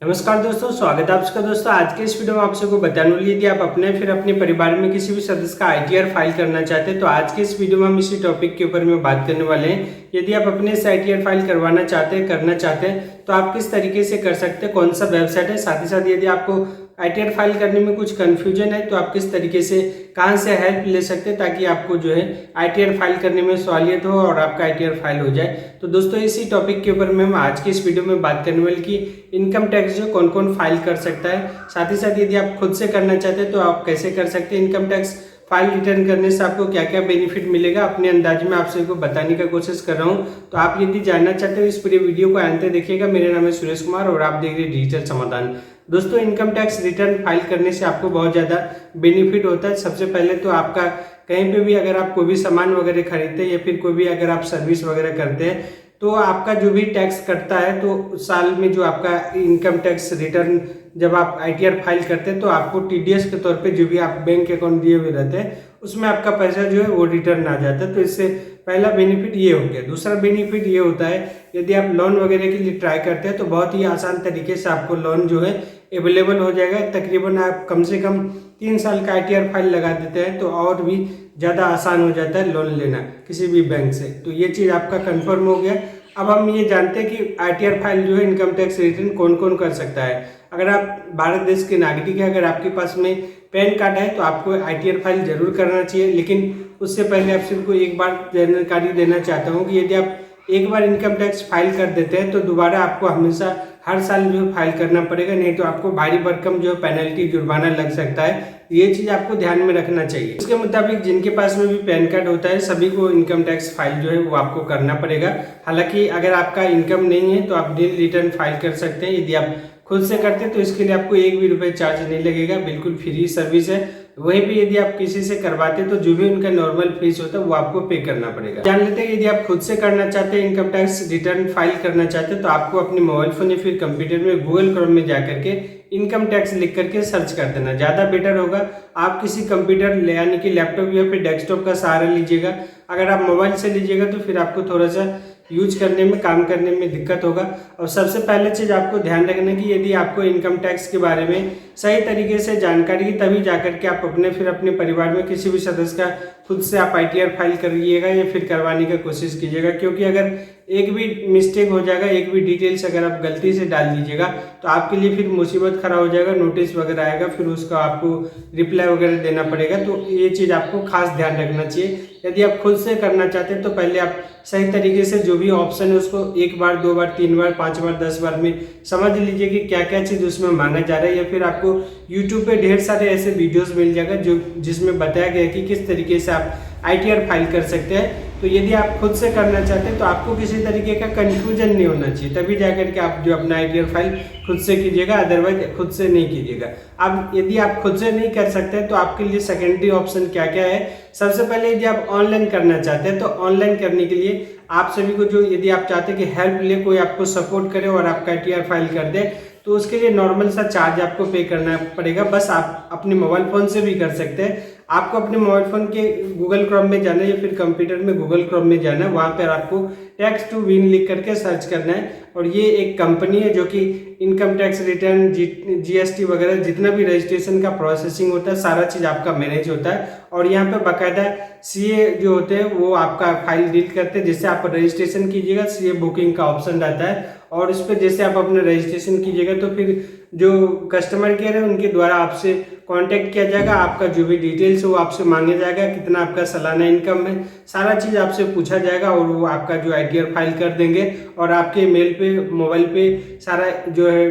नमस्कार दोस्तों, स्वागत है आप सबका। दोस्तों आज के इस वीडियो में आप सबको बताने वाली यदि आप अपने फिर अपने परिवार में किसी भी सदस्य का आईटीआर फाइल करना चाहते हैं तो आज के इस वीडियो में हम इसी टॉपिक के ऊपर में बात करने वाले हैं। यदि आप अपने से आईटीआर फाइल करवाना चाहते हैं, करना चाहते हैं तो आप किस तरीके से कर सकते हैं, कौन सा वेबसाइट है। साथ ही साथ यदि आपको आईटीआर फाइल करने में कुछ कंफ्यूजन है तो आप किस तरीके से कहां से हेल्प ले सकते हैं ताकि आपको जो है आईटीआर फाइल करने में सहूलियत हो और आपका आईटीआर फाइल हो जाए। तो दोस्तों इसी टॉपिक के ऊपर में हम आज की इस वीडियो में बात करने वाले कि इनकम टैक्स जो कौन कौन फाइल कर सकता है। साथ ही साथ यदि आप खुद से करना चाहते हैं तो आप कैसे कर सकते हैं। इनकम टैक्स फाइल रिटर्न करने से आपको क्या क्या बेनिफिट मिलेगा अपने अंदाज में आप सबको बताने का कोशिश कर रहा हूं। तो आप यदि जानना चाहते हो इस पूरे वीडियो को अंत तक देखिएगा। मेरा नाम है सुरेश कुमार और आप देख रहे हैं डिजिटल समाधान। दोस्तों इनकम टैक्स रिटर्न फाइल करने से आपको बहुत ज़्यादा बेनिफिट होता है। सबसे पहले तो आपका कहीं पे भी अगर आप कोई भी सामान वगैरह खरीदते हैं या फिर कोई भी अगर आप सर्विस वगैरह करते हैं तो आपका जो भी टैक्स कटता है तो साल में जो आपका इनकम टैक्स रिटर्न जब आप आईटीआर फाइल करते हैं तो आपको टीडीएस के तौर पे जो भी आप बैंक अकाउंट दिए हुए रहते हैं उसमें आपका पैसा जो है वो रिटर्न आ जाता है। तो इससे पहला बेनिफिट ये हो गया। दूसरा बेनिफिट ये होता है यदि आप लोन वगैरह के लिए ट्राई करते हैं तो बहुत ही आसान तरीके से आपको लोन जो है अवेलेबल हो जाएगा। तकरीबन आप कम से कम 3 साल का आईटीआर फाइल लगा देते हैं तो और भी ज़्यादा आसान हो जाता है लोन लेना किसी भी बैंक से। तो ये चीज़ आपका कंफर्म हो गया। अब हम ये जानते हैं कि आईटीआर फाइल जो है इनकम टैक्स रिटर्न कौन कौन कर सकता है। अगर आप भारत देश के नागरिक हैं, अगर आपके पास में पैन कार्ड है तो आपको आईटीआर फाइल जरूर करना चाहिए। लेकिन उससे पहले आप सबको एक बार जानकारी देना चाहता हूँ कि यदि आप एक बार इनकम टैक्स फाइल कर देते हैं तो दोबारा आपको हमेशा हर साल जो है फाइल करना पड़ेगा, नहीं तो आपको भारी भरकम जो है पेनल्टी जुर्माना लग सकता है। ये चीज आपको ध्यान में रखना चाहिए। इसके मुताबिक जिनके पास में भी पैन कार्ड होता है सभी को इनकम टैक्स फाइल जो है वो आपको करना पड़ेगा। हालांकि अगर आपका इनकम नहीं है तो आप निल रिटर्न फाइल कर सकते हैं। यदि आप खुद से करते हैं तो इसके लिए आपको एक भी रुपये चार्ज नहीं लगेगा, बिल्कुल फ्री सर्विस है। वहीं पे यदि आप किसी से करवाते हैं तो जो भी उनका नॉर्मल फीस होता है वो आपको पे करना पड़ेगा। जान लेते हैं यदि आप खुद से करना चाहते हैं, इनकम टैक्स रिटर्न फाइल करना चाहते हैं तो आपको अपने मोबाइल फोन या फिर कंप्यूटर में गूगल क्रोम में जा करके इनकम टैक्स लिख करके सर्च कर देना, ज़्यादा बेटर होगा। आप किसी कंप्यूटर यानी कि लैपटॉप या फिर डेस्कटॉप का सहारा लीजिएगा। अगर आप मोबाइल से लीजिएगा तो फिर आपको थोड़ा सा यूज करने में, काम करने में दिक्कत होगा। और सबसे पहले चीज़ आपको ध्यान रखना कि यदि आपको इनकम टैक्स के बारे में सही तरीके से जानकारी तभी जाकर के आप अपने फिर अपने परिवार में किसी भी सदस्य का खुद से आप आईटीआर फाइल करिएगा या फिर करवाने की कोशिश कीजिएगा। क्योंकि अगर एक भी मिस्टेक हो जाएगा, एक भी डिटेल्स अगर आप गलती से डाल दीजिएगा तो आपके लिए फिर मुसीबत खड़ा हो जाएगा, नोटिस वगैरह आएगा, फिर उसका आपको रिप्लाई वगैरह देना पड़ेगा। तो ये चीज़ आपको खास ध्यान रखना चाहिए। यदि आप खुद से करना चाहते हैं तो पहले आप सही तरीके से जो भी ऑप्शन है उसको 1 बार 2 बार 3 बार 5 बार 10 बार में समझ लीजिए कि क्या क्या चीज़ उसमें माना जा रहा है। या फिर आपको यूट्यूब पे ढेर सारे ऐसे वीडियोस मिल जाएगा जो जिसमें बताया गया है कि किस तरीके से आप आईटीआर फाइल कर सकते हैं। तो यदि आप खुद से करना चाहते हैं तो आपको किसी तरीके का कंफ्यूजन नहीं होना चाहिए, तभी जाकर के आप जो अपना आईटीआर फाइल खुद से कीजिएगा, अदरवाइज खुद से नहीं कीजिएगा। अब यदि आप खुद से नहीं कर सकते तो आपके लिए सेकेंडरी ऑप्शन क्या क्या है। सबसे पहले यदि आप ऑनलाइन करना चाहते हैं तो ऑनलाइन करने के लिए आप सभी को जो यदि आप चाहते हैं कि हेल्प ले, कोई आपको सपोर्ट करे और आपका आईटीआर फाइल कर दे तो उसके लिए नॉर्मल सा चार्ज आपको पे करना पड़ेगा। बस आप अपने मोबाइल फोन से भी कर सकते हैं। आपको अपने मोबाइल फोन के गूगल क्रोम में जाना है या फिर कंप्यूटर में गूगल क्रोम में जाना है, वहाँ पर आपको टैक्स टू विन लिख करके सर्च करना है। और ये एक कंपनी है जो कि इनकम टैक्स रिटर्न, जीएसटी वगैरह जितना भी रजिस्ट्रेशन का प्रोसेसिंग होता है सारा चीज़ आपका मैनेज होता है। और यहाँ पे बाकायदा सीए जो होते हैं वो आपका फाइल डील करते हैं। जैसे आप रजिस्ट्रेशन कीजिएगा सीए बुकिंग का ऑप्शन रहता है और उस पर जैसे आप अपना रजिस्ट्रेशन कीजिएगा तो फिर जो कस्टमर केयर है उनके द्वारा आपसे कांटेक्ट किया जाएगा। आपका जो भी डिटेल्स है वो आपसे मांगे जाएगा, कितना आपका सालाना इनकम है, सारा चीज़ आपसे पूछा जाएगा और वो आपका जो आईटीआर फाइल कर देंगे। और आपके मेल पे, मोबाइल पे सारा जो है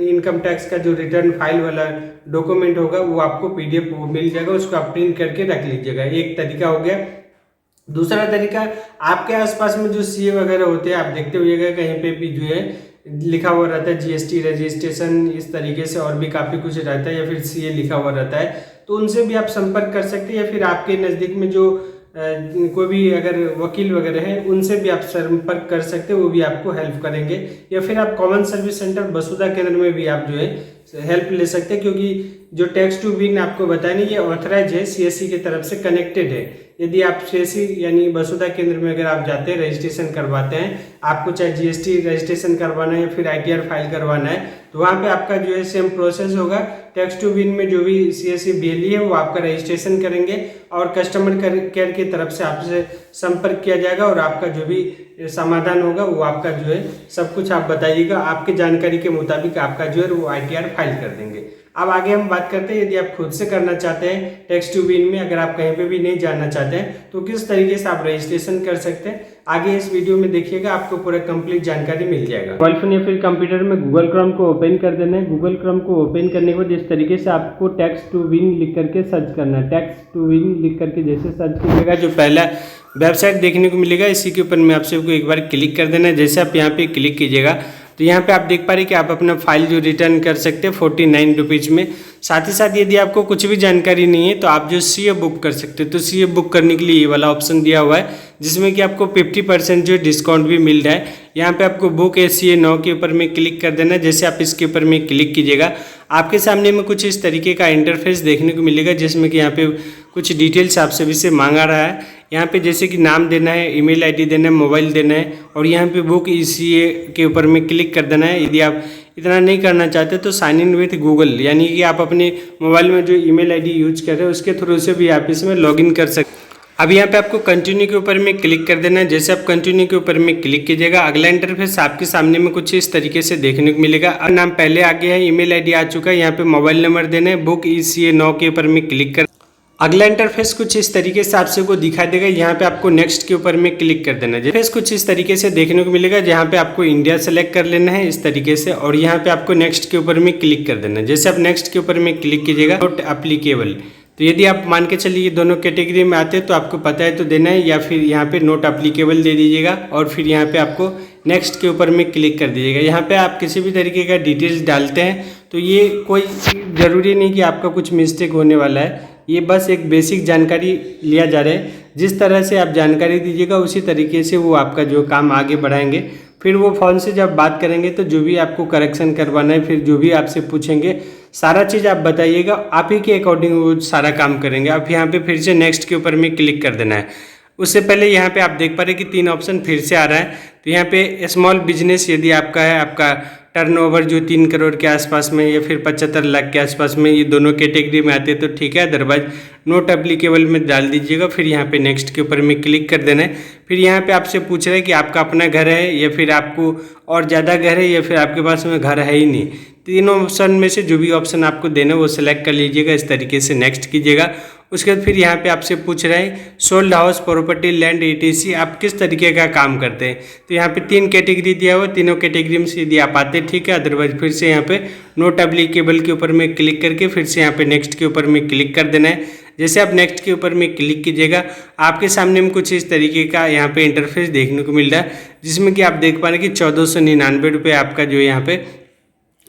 इनकम टैक्स का जो रिटर्न फाइल वाला डॉक्यूमेंट होगा वो आपको पीडीएफ मिल जाएगा, उसको आप प्रिंट करके रख लीजिएगा। एक तरीका हो गया। दूसरा तरीका, आपके आसपास में जो सीए वगैरह होते हैं आप देखते होइएगा कहीं पे भी जो है लिखा हुआ रहता है जीएसटी रजिस्ट्रेशन, इस तरीके से और भी काफ़ी कुछ रहता है, या फिर सीए लिखा हुआ रहता है। तो उनसे भी आप संपर्क कर सकते हैं। या फिर आपके नज़दीक में जो कोई भी अगर वकील वगैरह है उनसे भी आप संपर्क कर सकते हैं, वो भी आपको हेल्प करेंगे। या फिर आप कॉमन सर्विस सेंटर वसुधा केंद्र में भी आप जो है हेल्प ले सकते हैं, क्योंकि जो टैक्स टू विन आपको बताया नहीं, ये ऑथराइज है, सीएससी की तरफ से कनेक्टेड है। यदि आप सीएससी यानी वसुधा केंद्र में अगर आप जाते हैं, रजिस्ट्रेशन करवाते हैं, आपको चाहे जीएसटी रजिस्ट्रेशन करवाना है या फिर आईटीआर फाइल करवाना है, तो वहाँ पे आपका जो है सेम प्रोसेस होगा। टैक्स टू विन में जो भी सीएससी बीएलई है वो आपका रजिस्ट्रेशन करेंगे और कस्टमर केयर की तरफ से आपसे संपर्क किया जाएगा और आपका जो भी समाधान होगा वो आपका जो है सब कुछ आप बताइएगा, आपकी जानकारी के मुताबिक आपका जो है वो आईटीआर फाइल कर देंगे। अब आगे हम बात करते हैं, यदि आप खुद से करना चाहते हैं टैक्स टू विन में, अगर आप कहीं पे भी नहीं जाना चाहते हैं तो किस तरीके से आप रजिस्ट्रेशन कर सकते हैं, आगे इस वीडियो में देखिएगा, आपको पूरा कंप्लीट जानकारी मिल जाएगा। मोबाइल फोन या फिर कंप्यूटर में गूगल क्रोम को ओपन कर देना है। गूगल क्रोम को ओपन करने के बाद इस तरीके से आपको टैक्स टू विन लिख करके सर्च करना है। टैक्स टू विन लिख करके जैसे सर्च कीजिएगा, जो पहला वेबसाइट देखने को मिलेगा, इसी के ऊपर में आप सबको एक बार क्लिक कर देना है। जैसे आप यहाँ पे क्लिक कीजिएगा तो यहाँ पे आप देख पा रहे हैं कि आप अपना फाइल जो रिटर्न कर सकते हैं 49 रुपीज़ में। साथ ही साथ यदि आपको कुछ भी जानकारी नहीं है तो आप जो सीए बुक कर सकते हैं। तो सीए बुक करने के लिए ये वाला ऑप्शन दिया हुआ है, जिसमें कि आपको 50% जो डिस्काउंट भी मिल रहा है। यहाँ पे आपको बुक सीए 9 के ऊपर में क्लिक कर देना है। जैसे आप इसके ऊपर में क्लिक कीजिएगा, आपके सामने में कुछ इस तरीके का इंटरफेस देखने को मिलेगा, जिसमें कि यहाँ पे कुछ डिटेल्स आप सभी से मांगा रहा है। यहाँ पे जैसे कि नाम देना है, ईमेल आईडी देना है, मोबाइल देना है और यहाँ पे बुक सीए के ऊपर में क्लिक कर देना है। यदि आप इतना नहीं करना चाहते तो साइन इन विथ गूगल, यानी कि आप अपने मोबाइल में जो ईमेल आईडी यूज कर रहे हैं उसके थ्रू से भी आप इसमें लॉगिन कर सकते हैं। अब यहाँ पे आपको कंटिन्यू के ऊपर में क्लिक कर देना है। जैसे आप कंटिन्यू के ऊपर में क्लिक कीजिएगा, अगला इंटरफेस आपके सामने में कुछ इस तरीके से देखने को मिलेगा। अब नाम पहले आ गया है, ईमेल आईडी आ चुका है, यहाँ पे मोबाइल नंबर देना है, बुक सीए 9 के ऊपर में क्लिक कर। अगला इंटरफेस कुछ इस तरीके से आप सबको दिखाई देगा। यहाँ पे आपको नेक्स्ट के ऊपर में क्लिक कर देना है। इंटरफेस कुछ इस तरीके से देखने को मिलेगा, जहाँ पे आपको इंडिया सेलेक्ट कर लेना है इस तरीके से और यहाँ पे आपको नेक्स्ट के ऊपर में क्लिक कर देना है। जैसे आप नेक्स्ट के ऊपर में क्लिक कीजिएगा, नॉट एप्लीकेबल, तो यदि आप मान के चलिए दोनों कैटेगरी में आते हैं तो आपको पता है तो देना है, या फिर यहाँ पे नोट एप्लीकेबल दे दीजिएगा और फिर यहाँ पे आपको नेक्स्ट के ऊपर में क्लिक कर दीजिएगा। यहाँ पे आप किसी भी तरीके का डिटेल्स डालते हैं तो ये कोई ज़रूरी नहीं कि आपका कुछ मिस्टेक होने वाला है, ये बस एक बेसिक जानकारी लिया जा रहा है। जिस तरह से आप जानकारी दीजिएगा उसी तरीके से वो आपका जो काम आगे बढ़ाएंगे। फिर वो फ़ोन से जब बात करेंगे तो जो भी आपको करेक्शन करवाना है, फिर जो भी आपसे पूछेंगे सारा चीज़ आप बताइएगा, आप ही के अकॉर्डिंग वो सारा काम करेंगे। आप यहाँ पे फिर से नेक्स्ट के ऊपर में क्लिक कर देना है। उससे पहले यहाँ पे आप देख पा रहे हैं कि 3 ऑप्शन फिर से आ रहा है। तो यहाँ पे स्मॉल बिजनेस यदि आपका है, आपका टर्नओवर जो 3 करोड़ के आसपास में या फिर 75 लाख के आसपास में, ये दोनों कैटेगरी में आते हैं तो ठीक है, अदरवाइज नोट एप्लीकेबल में डाल दीजिएगा। फिर यहाँ पे नेक्स्ट के ऊपर में क्लिक कर देना है। फिर यहाँ पे आपसे पूछ रहा है कि आपका अपना घर है या फिर आपको और ज़्यादा घर है या फिर आपके पास में घर है ही नहीं। तीनों ऑप्शन में से जो भी ऑप्शन आपको देना है वो सिलेक्ट कर लीजिएगा, इस तरीके से नेक्स्ट कीजिएगा। उसके बाद फिर यहाँ पे आपसे पूछ रहा है sold house, property, land, ETC, आप किस तरीके का काम करते हैं। तो यहाँ पे 3 कैटेगरी दिया हुआ, तीनों कैटेगरी में से यदि आप आते ठीक है, अदरवाइज फिर से यहाँ पे नोट एप्लीकेबल के ऊपर में क्लिक करके फिर से यहाँ पे नेक्स्ट के ऊपर में क्लिक कर देना है। जैसे आप नेक्स्ट के ऊपर में क्लिक कीजिएगा, आपके सामने में कुछ इस तरीके का यहाँ पे इंटरफेस देखने को मिल रहा है, जिसमें कि आप देख पा रहे हैं कि 1499 रुपये आपका जो यहाँ पे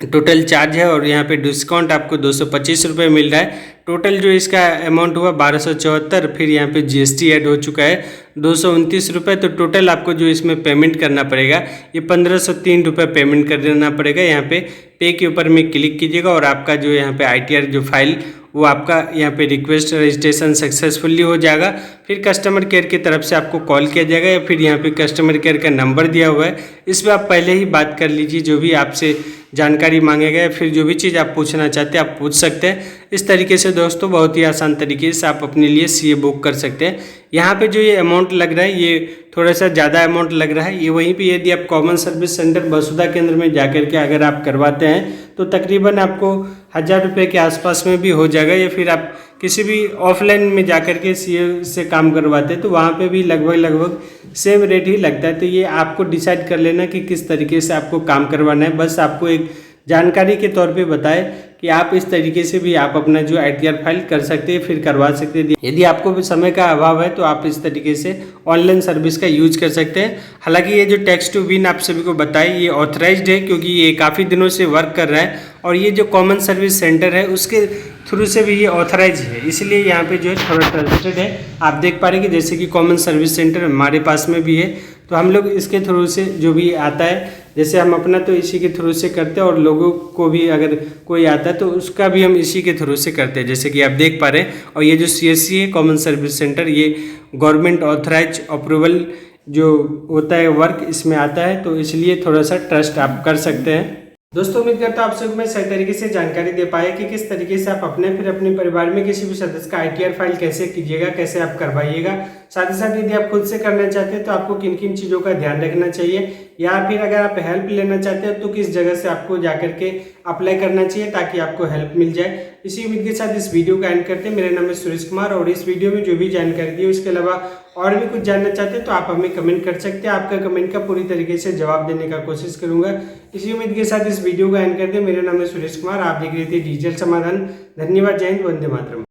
टोटल चार्ज है और यहाँ पे डिस्काउंट आपको 225 रुपये मिल रहा है। टोटल जो इसका अमाउंट हुआ 1274, फिर यहाँ पे जीएसटी ऐड हो चुका है 229 रुपये। तो टोटल आपको जो इसमें पेमेंट करना पड़ेगा ये 1503 रुपये पेमेंट कर देना पड़ेगा। यहाँ पे के ऊपर में क्लिक कीजिएगा और आपका जो यहाँ पे आईटीआर जो फाइल वो आपका यहाँ पे रिक्वेस्ट रजिस्ट्रेशन सक्सेसफुली हो जाएगा। फिर कस्टमर केयर की तरफ से आपको कॉल किया जाएगा या फिर यहाँ पे कस्टमर केयर का नंबर दिया हुआ है, इस पर आप पहले ही बात कर लीजिए। जो भी आपसे जानकारी मांगेगा या फिर जो भी चीज़ आप पूछना चाहते हैं आप पूछ सकते हैं। इस तरीके से दोस्तों बहुत ही आसान तरीके से आप अपने लिए सीए बुक कर सकते हैं। यहाँ पे जो ये अमाउंट लग रहा है ये थोड़ा सा ज़्यादा अमाउंट लग रहा है। ये वहीं पे यदि आप कॉमन सर्विस सेंटर वसुधा केंद्र में जाकर के अगर आप करवाते हैं तो तकरीबन आपको 1000 रुपये के आसपास में भी हो जाएगा, या फिर आप किसी भी ऑफलाइन में जाकर के सीए से काम करवाते हैं तो वहाँ पे भी लगभग सेम रेट ही लगता है। तो ये आपको डिसाइड कर लेना कि किस तरीके से आपको काम करवाना है। बस आपको एक जानकारी के तौर पे बताए कि आप इस तरीके से भी आप अपना जो आईटीआर फाइल कर सकते हैं, फिर करवा सकते हैं। यदि आपको भी समय का अभाव है तो आप इस तरीके से ऑनलाइन सर्विस का यूज कर सकते हैं। हालांकि ये जो टैक्स टू विन आप सभी को बताए ये ऑथराइज्ड है, क्योंकि ये काफ़ी दिनों से वर्क कर रहा है और ये जो कॉमन सर्विस सेंटर है उसके थ्रू से भी ये ऑथराइज है, इसलिए यहाँ पे जो है थोड़ा ट्रस्टेड है। आप देख पा रहे हैं कि जैसे कि कॉमन सर्विस सेंटर हमारे पास में भी है, तो हम लोग इसके थ्रू से जो भी आता है जैसे हम अपना तो इसी के थ्रू से करते हैं और लोगों को भी अगर कोई आता है तो उसका भी हम इसी के थ्रू से करते हैं, जैसे कि आप देख पा रहे हैं। और ये जो CSC है, कॉमन सर्विस सेंटर, ये गवर्नमेंट ऑथराइज अप्रूवल जो होता है वर्क इसमें आता है, तो इसलिए थोड़ा सा ट्रस्ट आप कर सकते हैं। दोस्तों उम्मीद करता हूं आपसे मैं सही तरीके से जानकारी दे पाया कि किस तरीके से आप अपने फिर अपने परिवार में किसी भी सदस्य का ITR फाइल कैसे कीजिएगा, कैसे आप करवाइएगा। साथ ही साथ यदि आप खुद से करना चाहते हैं तो आपको किन किन चीज़ों का ध्यान रखना चाहिए, या फिर अगर आप हेल्प लेना चाहते हैं तो किस जगह से आपको जाकर के अप्लाई करना चाहिए ताकि आपको हेल्प मिल जाए। इसी उम्मीद के साथ इस वीडियो का एंड करते हैं। मेरा नाम है सुरेश कुमार और इस वीडियो में जो भी जानकारी दी उसके अलावा और भी कुछ जानना चाहते हैं तो आप हमें कमेंट कर सकते हैं। आपका कमेंट का पूरी तरीके से जवाब देने का कोशिश करूंगा। इसी उम्मीद के साथ इस वीडियो का एंड करते हैं। मेरा नाम है सुरेश कुमार, आप देख रहे थे डिजिटल समाधान। धन्यवाद, जय हिंद, वंदे मातरम।